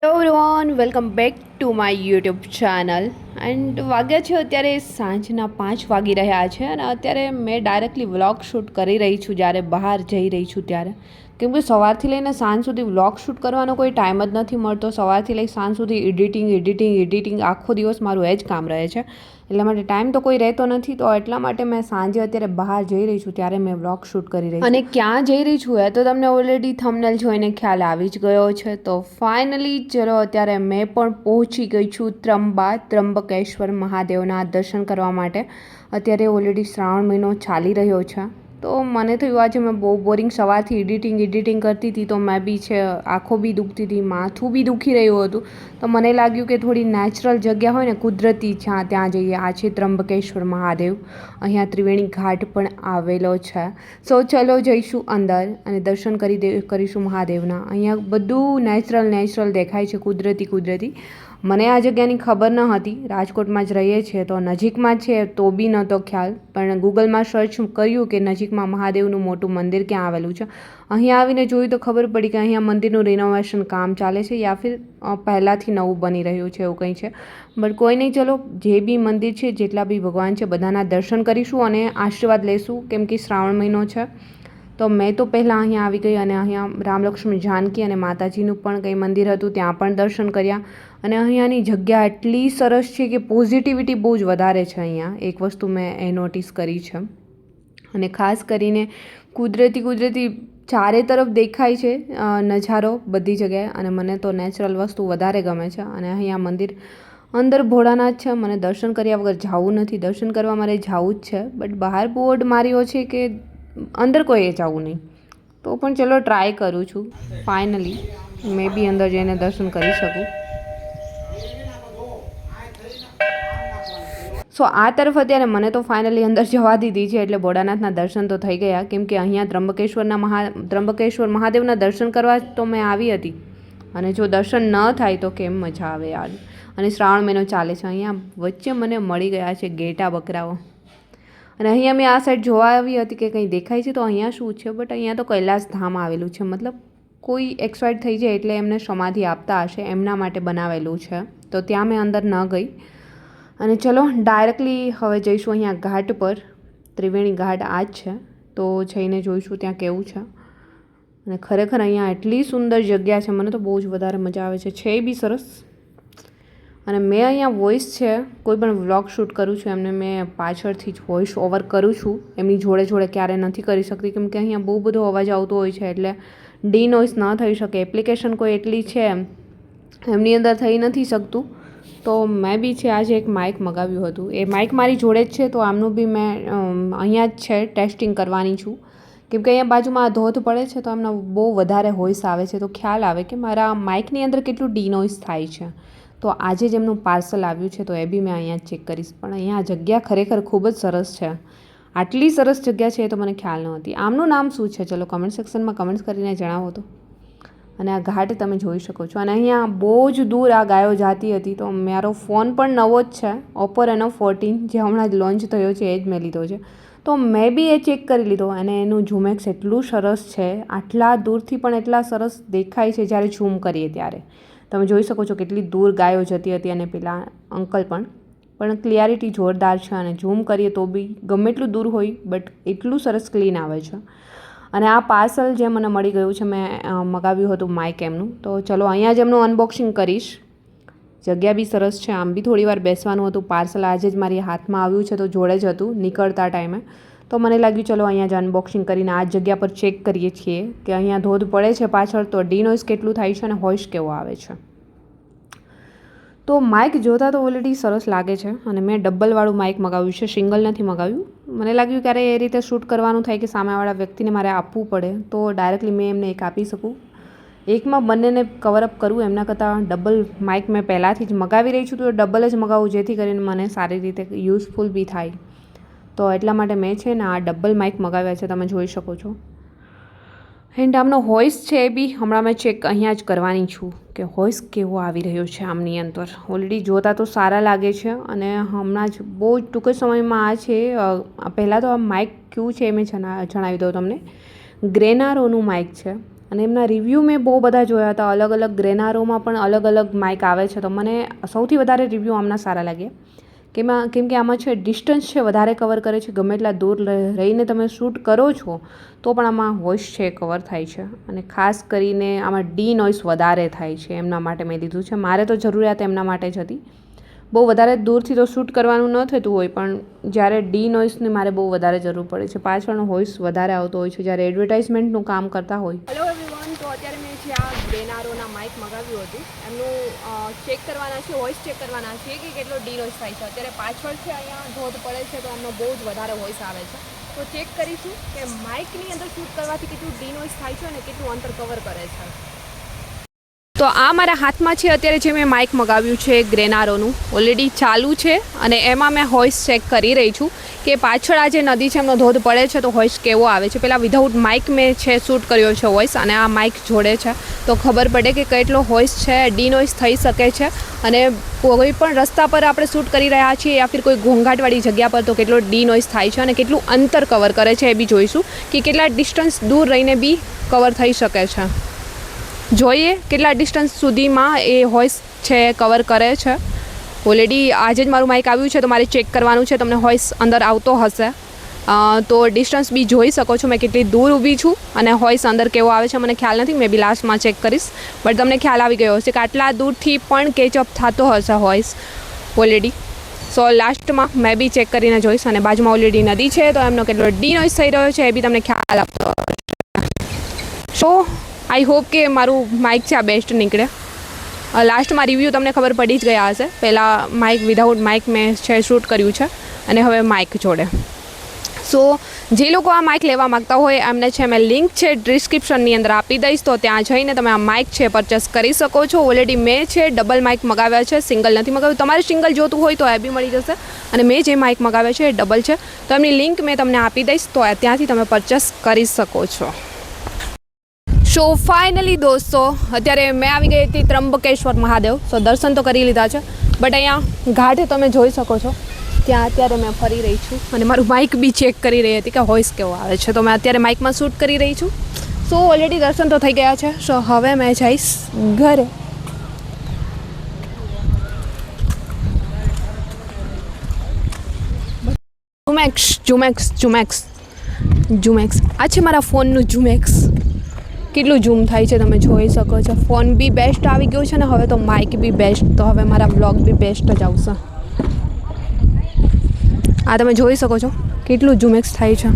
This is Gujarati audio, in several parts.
Hello everyone welcome back to my YouTube channel and વાગ્યા છે અત્યારે સાંજના 5 વાગી રહ્યા છે અને અત્યારે મેં ડાયરેક્ટલી વ્લોગ શૂટ કરી રહી છું જ્યારે બહાર જઈ રહી છું ત્યારે કેમ કે સવારથી લઈને સાંજ સુધી વ્લોગ શૂટ કરવાનો કોઈ ટાઈમ જ નથી મળતો. સવારથી લઈ સાંજ સુધી એડિટિંગ આખો દિવસ મારું એ જ કામ રહે છે. એટલા માટે ટાઈમ તો કોઈ રહેતો નથી, તો એટલા માટે મેં સાંજે અત્યારે બહાર જઈ રહી છું ત્યારે મેં વ્લોગ શૂટ કરી રહી છું. અને ક્યાં જઈ રહી છું એ તો તમને ઓલરેડી થંબનેલ જોઈને ખ્યાલ આવી જ ગયો છે. તો ફાઇનલી ચલો અત્યારે મેં પણ પહોંચી ગઈ છું ત્રંબકેશ્વર મહાદેવના દર્શન કરવા માટે. અત્યારે ઓલરેડી શ્રાવણ મહિનો ચાલી રહ્યો છે, તો મને થયું આજે મેં બહુ બોરિંગ સવારથી એડિટિંગ કરતી હતી, તો મેં બી છે આંખો બી દુખતી હતી, માથું બી દુખી રહ્યું હતું. તો મને લાગ્યું કે થોડી નેચરલ જગ્યા હોય ને, કુદરતી, ત્યાં જઈએ. આ છે ત્રંબકેશ્વર મહાદેવ. અહીંયા ત્રિવેણી ઘાટ પણ આવેલો છે. સો ચલો જઈશું અંદર અને દર્શન કરીશું મહાદેવના. અહીંયા બધું નેચરલ દેખાય છે, કુદરતી. મને આ જગ્યાની ખબર ન હતી. રાજકોટમાં જ રહીએ છીએ તો નજીકમાં છે, તો બી નહોતો ખ્યાલ. પણ ગૂગલમાં સર્ચ કર્યું કે નજીકમાં મહાદેવનું મોટું મંદિર ક્યાં આવેલું છે. અહીંયા આવીને જોયું તો ખબર પડી કે અહીંયા મંદિરનું રિનોવેશન કામ ચાલે છે, યા ફિર પહેલાંથી નવું બની રહ્યું છે, એવું કંઈ છે. બટ કોઈ નહીં, ચલો જે બી મંદિર છે, જેટલા બી ભગવાન છે, બધાના દર્શન કરીશું અને આશીર્વાદ લઈશું, કેમ કે શ્રાવણ મહિનો છે. તો મેં તો પહેલાં અહીંયા આવી ગઈ અને અહીંયા રામ લક્ષ્મણ જાનકી અને માતાજીનું પણ કંઈ મંદિર હતું, ત્યાં પણ દર્શન કર્યા. અને અહીંયાની જગ્યા એટલી સરસ છે કે પોઝિટિવિટી બહુ જ વધારે છે અહીંયા. એક વસ્તુ મેં એ નોટિસ કરી છે. અને ખાસ કરીને કુદરતી ચારે તરફ દેખાય છે નજારો બધી જગ્યાએ, અને મને તો નેચરલ વસ્તુ વધારે ગમે છે. અને અહીંયા મંદિર અંદર ભોળાનાથ છે. મને દર્શન કર્યા વગર જવું નથી, દર્શન કરવા મારે જવું જ છે. બટ બહાર બોર્ડ માર્યો છે કે અંદર કોઈએ જવું નહીં, તો પણ ચલો ટ્રાય કરું છું. ફાઇનલી મે બી અંદર જઈને દર્શન કરી શકું. સો આ તરફ અત્યારે મને તો ફાઇનલી અંદર જવા દીધી છે, એટલે ભોળાનાથના દર્શન તો થઈ ગયા. કેમ કે અહીંયા ત્રંબકેશ્વર મહાદેવના દર્શન કરવા તો મેં આવી હતી, અને જો દર્શન ન થાય તો કેમ મજા આવે યાર. અને શ્રાવણ મહિનો ચાલે છે. અહીંયા વચ્ચે મને મળી ગયા છે ઘેટા બકરાઓ. અને અહીંયા મેં આ સાઈડ જોવા આવી હતી કે કંઈ દેખાય છે, તો અહીંયા શું છે. બટ અહીંયા તો કૈલાસ ધામ આવેલું છે, મતલબ કોઈ એક્સપાયર્ડ થઈ જાય એટલે એમને સમાધિ આપતા હશે, એમના માટે બનાવેલું છે. તો ત્યાં મેં અંદર ન ગઈ. અને ચલો ડાયરેક્ટલી હવે જઈશું અહીંયા ઘાટ પર. ત્રિવેણી ઘાટ આ જ છે, તો જઈને જોઈશું ત્યાં કેવું છે. અને ખરેખર અહીંયા એટલી સુંદર જગ્યા છે, મને તો બહુ જ વધારે મજા આવે છે બી સરસ. અને મેં અહીંયા વોઇસ છે, કોઈ પણ વ્લોગ શૂટ કરું છું એમને મેં પાછળથી જ વોઇસ ઓવર કરું છું. એમની જોડે ક્યારે નથી કરી શકતી, કેમ કે અહીંયા બહુ બધો અવાજ આવતો હોય છે, એટલે ડીનોઇસ ન થઈ શકે. એપ્લિકેશન કોઈ એટલી છે એમની અંદર થઈ નથી શકતું. તો મેં બી છે આજે એક માઇક મગાવ્યું હતું. એ માઇક મારી જોડે જ છે, તો આમનું બી મેં અહીંયા જ છે ટેસ્ટિંગ કરવાની છું. કેમ કે અહીંયા બાજુમાં ધોધ પડે છે, તો એમનો બહુ વધારે વોઇસ આવે છે, તો ખ્યાલ આવે કે મારા માઇકની અંદર કેટલું ડીનોઇસ થાય છે. તો આજે જ એમનું પાર્સલ આવ્યું છે, તો એ બી મેં અહીંયા ચેક કરીશ. પણ અહીંયા જગ્યા ખરેખર ખૂબ જ સરસ છે. આટલી સરસ જગ્યા છે એ તો મને ખ્યાલ નહોતી. આમનું નામ શું છે, ચલો કમેન્ટ સેક્શનમાં કમેન્ટ્સ કરીને જણાવો તો. અને આ ઘાટ તમે જોઈ શકો છો. અને અહીંયા બહુ જ દૂર આ ગાયો જાતી હતી, તો મારો ફોન પણ નવો જ છે, ઓપ્પો Reno14, જે હમણાં જ લોન્ચ થયો છે, એ જ મેં લીધો છે. તો મેં બી એ ચેક કરી લીધો, અને એનું ઝૂમેક્સ એટલું સરસ છે. આટલા દૂરથી પણ એટલા સરસ દેખાય છે જ્યારે ઝૂમ કરીએ ત્યારે. તમે જોઈ શકો છો કેટલી દૂર ગાયો જતી હતી, અને પેલા અંકલ પણ ક્લિયરિટી જોરદાર છે. અને ઝૂમ કરીએ તો બી ગમે એટલું દૂર હોય, બટ એટલું સરસ ક્લીન આવે છે. અને આ પાર્સલ જે મને મળી ગયું છે, મેં મગાવ્યું હતું માઇક એમનું. તો ચલો અહીંયા જ એમનું અનબોક્સિંગ કરીશ. જગ્યા બી સરસ છે, આમ બી થોડી વાર બેસવાનું હતું. પાર્સલ આજે જ મારી હાથમાં આવ્યું છે, તો જોડે જ હતું નીકળતા ટાઈમે. તો મને લાગ્યું ચલો અહીંયા જ અનબોક્સિંગ કરીને આ જગ્યા પર ચેક કરીએ છીએ કે અહીંયા ધોધ પડે છે પાછળ, તો ડીનોઇસ કેટલું થાય છે અને વોઇસ કેવો આવે છે. તો માઇક જોતાં તો ઓલરેડી સરસ લાગે છે, અને મેં ડબલવાળું માઇક મગાવ્યું છે, સિંગલ નથી મગાવ્યું. મને લાગ્યું ક્યારે એ રીતે શૂટ કરવાનું થાય કે સામેવાળા વ્યક્તિને મારે આપવું પડે, તો ડાયરેક્ટલી મેં એમને એક આપી શકું. એકમાં બંનેને કવરઅપ કરવું એમના કરતાં ડબલ માઇક મેં પહેલાંથી જ મગાવી રહી છું, તો ડબલ જ મગાવું, જેથી કરીને મને સારી રીતે યુઝફુલ બી થાય. તો એટલા માટે મેં છે ને આ ડબલ માઇક મગાવ્યા છે, તમે જોઈ શકો છો. એન્ડ આમનો વોઇસ છે એ બી હમણાં મેં ચેક અહીંયા જ કરવાની છું કે વોઇસ કેવો આવી રહ્યો છે આમની અંદર. ઓલરેડી જોતાં તો સારા લાગે છે, અને હમણાં જ બહુ ટૂંક સમયમાં આ છે. પહેલાં તો આ માઇક કયું છે એ મેં જણાવી દઉં તમને. ગ્રેનારોનું માઇક છે, અને એમના રિવ્યૂ મેં બહુ બધા જોયા હતા, અલગ અલગ ગ્રેનારોમાં પણ અલગ અલગ માઇક આવે છે. તો મને સૌથી વધારે રિવ્યૂ આમના સારા લાગ્યા કેમ કે આમાં છે ડિસ્ટન્સ છે વધારે કવર કરે છે. ગમે એટલા દૂર રહીને તમે શૂટ કરો છો તો પણ આમાં વોઇસ છે કવર થાય છે. અને ખાસ કરીને આમાં ડી નોઇસ વધારે થાય છે, એમના માટે મેં લીધું છે. મારે તો જરૂરિયાત એમના માટે જ હતી. બહુ વધારે દૂરથી તો શૂટ કરવાનું ન થતું હોય, પણ જ્યારે ડી નોઇસની મારે બહુ વધારે જરૂર પડે છે. પાછળનો વોઇસ વધારે આવતો હોય છે જ્યારે એડવર્ટાઇઝમેન્ટનું કામ કરતા હોય. હેલો એવરીવન, તો અત્યારે મેં જે આ ગ્રેનારોના માઇક મગાવ્યું હતું એમનું ચેક કરવાના છે, વોઇસ ચેક કરવાના છે કે કેટલો ડી નોઇસ થાય છે. અત્યારે પાછળ છે અહીંયા ધોધ પડે છે તો એમનો બહુ જ વધારે વોઇસ આવે છે. તો ચેક કરીશું કે માઇકની અંદર શૂટ કરવાથી કેટલું ડી નોઇસ થાય છે અને કેટલું અંતર કવર કરે છે. તો આ મારા હાથમાં છે અત્યારે જે મેં માઇક મગાવ્યું છે ગ્રેનારોનું, ઓલરેડી ચાલુ છે અને એમાં મેં વોઇસ ચેક કરી રહી છું કે પાછળ આ જે નદી છે એમનો ધોધ પડે છે તો વોઇસ કેવો આવે છે. પહેલાં વિધાઉટ માઇક મેં છે શૂટ કર્યો છે વોઇસ, અને આ માઇક જોડે છે તો ખબર પડે કે કેટલો વોઇસ છે, ડી નોઇસ થઈ શકે છે. અને કોઈ પણ રસ્તા પર આપણે શૂટ કરી રહ્યા છીએ યા ફિર કોઈ ઘોંઘાટવાળી જગ્યા પર તો કેટલો ડી નોઇસ થાય છે અને કેટલું અંતર કવર કરે છે એ બી જોઈશું કે કેટલા ડિસ્ટન્સ દૂર રહીને બી કવર થઈ શકે છે. જોઈએ કેટલા ડિસ્ટન્સ સુધીમાં એ વોઇસ છે કવર કરે છે. ઓલરેડી આજે જ મારું માઇક આવ્યું છે તો મારે ચેક કરવાનું છે તમને વોઇસ અંદર આવતો હશે તો ડિસ્ટન્સ બી જોઈ શકો છો મેં કેટલી દૂર ઊભી છું અને વોઇસ અંદર કેવો આવે છે મને ખ્યાલ નથી, મેં બી લાસ્ટમાં ચેક કરીશ. બટ તમને ખ્યાલ આવી ગયો હશે કે આટલા દૂરથી પણ કેચઅપ થતો હશે વોઇસ ઓલરેડી. સો લાસ્ટમાં મેં બી ચેક કરીને જોઈશ. અને બાજુમાં ઓલરેડી નદી છે તો એમનો કેટલો ડી નોઇસ થઈ રહ્યો છે એ બી તમને ખ્યાલ આપતો હશે. સો આઈ હોપ કે મારું માઇક છે આ બેસ્ટ નીકળે. લાસ્ટમાં રિવ્યૂ તમને ખબર પડી જ ગયા હશે. પહેલાં માઇક વિધાઉટ માઇક મેં છે શૂટ કર્યું છે અને હવે માઇક જોડે. સો જે લોકો આ માઇક લેવા માગતા હોય એમને છે મેં લિંક છે ડિસ્ક્રિપ્શનની અંદર આપી દઈશ, તો ત્યાં જઈને તમે આ માઇક છે પરચેસ કરી શકો છો. ઓલરેડી મેં છે ડબલ માઇક મગાવ્યા છે, સિંગલ નથી મગાવ્યું. તમારે સિંગલ જોતું હોય તો એ બી મળી જશે. અને મેં જે માઇક મગાવ્યા છે એ ડબલ છે, તો એમની લિંક મેં તમને આપી દઈશ, તો ત્યાંથી તમે પરચેસ કરી શકો છો. સો ફાઇનલી દોસ્તો અત્યારે મેં આવી ગઈ હતી ત્રંબકેશ્વર મહાદેવ. સો દર્શન તો કરી લીધા છે, બટ અહીંયા ઘાટ તમે જોઈ શકો છો ત્યાં અત્યારે મેં ફરી રહી છું અને મારું માઇક બી ચેક કરી રહી હતી કે વોઇસ કેવો આવે છે. તો મેં અત્યારે માઇકમાં શૂટ કરી રહી છું. સો ઓલરેડી દર્શન તો થઈ ગયા છે. સો હવે મેં જઈશ ઘરે. ઝુમેક્સ આ છે મારા ફોનનું ઝુમેક્સ. કેટલું ઝૂમ થાય છે તમે જોઈ શકો છો. ફોન બી બેસ્ટ આવી ગયો છે ને હવે તો માઇક બી બેસ્ટ, તો હવે મારા બ્લોગ બી બેસ્ટ જ આવશે. આ તમે જોઈ શકો છો કેટલું ઝુમેક્સ થાય છે.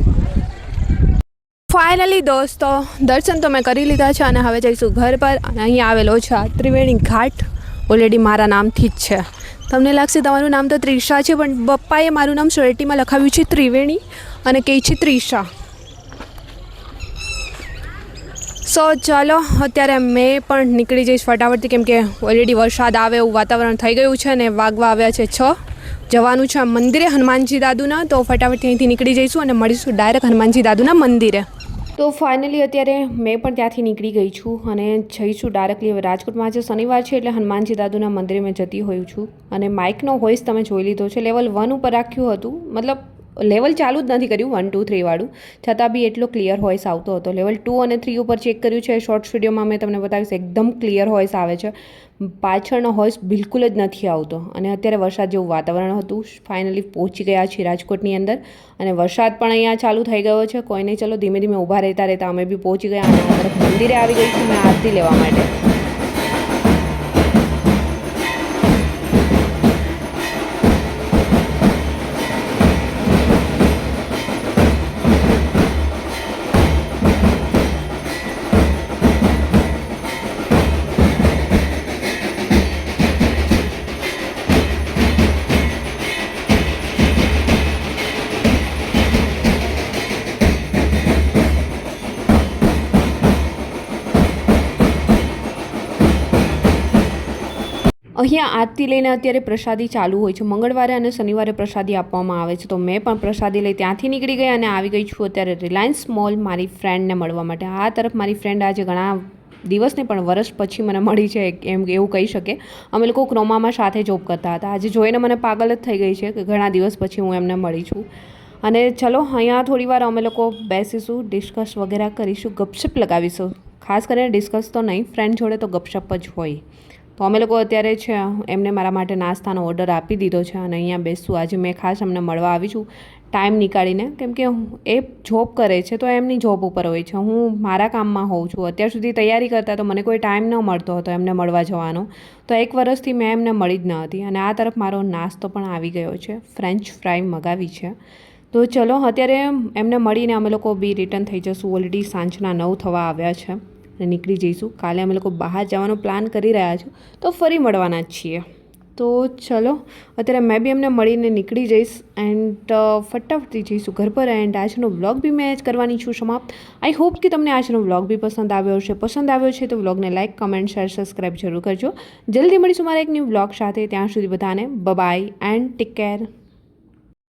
ફાઇનલી દોસ્તો દર્શન તો મેં કરી લીધા છે અને હવે જઈશું ઘર પર. અને અહીંયા આવેલો છે આ ત્રિવેણી ઘાટ, ઓલરેડી મારા નામથી જ છે. તમને લાગશે તમારું નામ તો ત્રિષા છે, પણ પપ્પાએ મારું નામ શર્ટીમાં લખાવ્યું છે ત્રિવેણી અને કહે છે ત્રિષા. સો ચાલો અત્યારે મેં પણ નીકળી જઈશ ફટાફટથી, કેમ કે ઓલરેડી વરસાદ આવે એવું વાતાવરણ થઈ ગયું છે અને વાગવા આવ્યા છે 6. જવાનું છે મંદિરે હનુમાનજી દાદુના, તો ફટાફટથી અહીંથી નીકળી જઈશું અને મળીશું ડાયરેક્ટ હનુમાનજી દાદુના મંદિરે. તો ફાઇનલી અત્યારે મેં પણ ત્યાંથી નીકળી ગઈ છું અને જઈશું ડાયરેક્ટલી હવે રાજકોટમાં. આજે શનિવાર છે એટલે હનુમાનજી દાદુના મંદિરે મેં જતી હોઉં છું. અને માઇકનો વોઇસ તમે જોઈ લીધો છે, લેવલ 1 ઉપર રાખ્યું હતું, મતલબ લેવલ ચાલુ જ નથી કર્યું 1 2 3 વાળું, છતાં બી એટલો ક્લિયર વોઇસ આવતો હતો. લેવલ 2 અને 3 ઉપર ચેક કર્યું છે, શોર્ટ્સ વિડીયોમાં મેં તમને બતાવીશ. એકદમ ક્લિયર વોઇસ આવે છે, પાછળનો વોઇસ બિલકુલ જ નથી આવતો. અને અત્યારે વરસાદ જેવું વાતાવરણ હતું. ફાઇનલી પહોંચી ગયા છીએ રાજકોટની અંદર અને વરસાદ પણ અહીંયા ચાલુ થઈ ગયો છે. કોઈ નહીં, ચલો ધીમે ધીમે ઊભા રહેતા અમે બી પહોંચી ગયા અને આ તરફ મંદિરે આવી ગઈ છું મેં આરતી લેવા માટે. અહીંયા આરતી લઈને અત્યારે પ્રસાદી ચાલુ હોય છે. મંગળવારે અને શનિવારે પ્રસાદી આપવામાં આવે છે. તો મેં પણ પ્રસાદી લઈ ત્યાંથી નીકળી ગઈ અને આવી ગઈ છું અત્યારે રિલાયન્સ મોલ મારી ફ્રેન્ડને મળવા માટે. આ તરફ મારી ફ્રેન્ડ આજે ઘણા દિવસને પણ વર્ષ પછી મને મળી છે એમ એવું કહી શકે. અમે લોકો ક્રોમામાં સાથે જોબ કરતા હતા. આજે જોઈને મને પાગલ જ થઈ ગઈ છે કે ઘણા દિવસ પછી હું એમને મળી છું. અને ચલો અહીંયા થોડી વાર અમે લોકો બેસીશું, ડિસ્કસ વગેરે કરીશું, ગપશપ લગાવીશું. ખાસ કરીને ડિસ્કસ તો નહીં, ફ્રેન્ડ જોડે તો ગપશપ જ હોય. તો અમે લોકો અત્યારે છે એમને મારા માટે નાસ્તાનો ઓર્ડર આપી દીધો છે અને અહીંયા બેસું. આજે મેં ખાસ અમને મળવા આવી છું ટાઈમ નીકાળીને, કેમ કે એ જોબ કરે છે તો એમની જોબ ઉપર હોય છે, હું મારા કામમાં હોઉં છું. અત્યાર સુધી તૈયારી કરતા તો મને કોઈ ટાઈમ ન મળતો હતો એમને મળવા જવાનો, તો 1 વર્ષથી મેં એમને મળી જ ન હતી. અને આ તરફ મારો નાસ્તો પણ આવી ગયો છે, ફ્રેન્ચ ફ્રાય મગાવી છે. તો ચલો અત્યારે એમને મળીને અમે લોકો બી રિટર્ન થઈ જશું. ઓલરેડી સાંજના 9 થવા આવ્યા છે અને નીકળી જઈશું. કાલે અમે લોકો બહાર જવાનો પ્લાન કરી રહ્યા છું, તો ફરી મળવાના જ છીએ. તો ચલો અત્યારે મેં બી એમને મળીને નીકળી જઈશ એન્ડ ફટાફટથી જઈશું ઘર પર. એન્ડ આજનો વ્લોગ બી મેં જ કરવાની છું સમાપ્ત. આઈ હોપ કે તમને આજનો વ્લોગ બી પસંદ આવ્યો હશે. પસંદ આવ્યો છે તો વ્લોગને લાઇક, કમેન્ટ, શેર, સબસ્ક્રાઈબ જરૂર કરજો. જલ્દી મળીશું મારા એક ન્યૂ વ્લોગ સાથે. ત્યાં સુધી બધાને બાય એન્ડ ટેક કેર.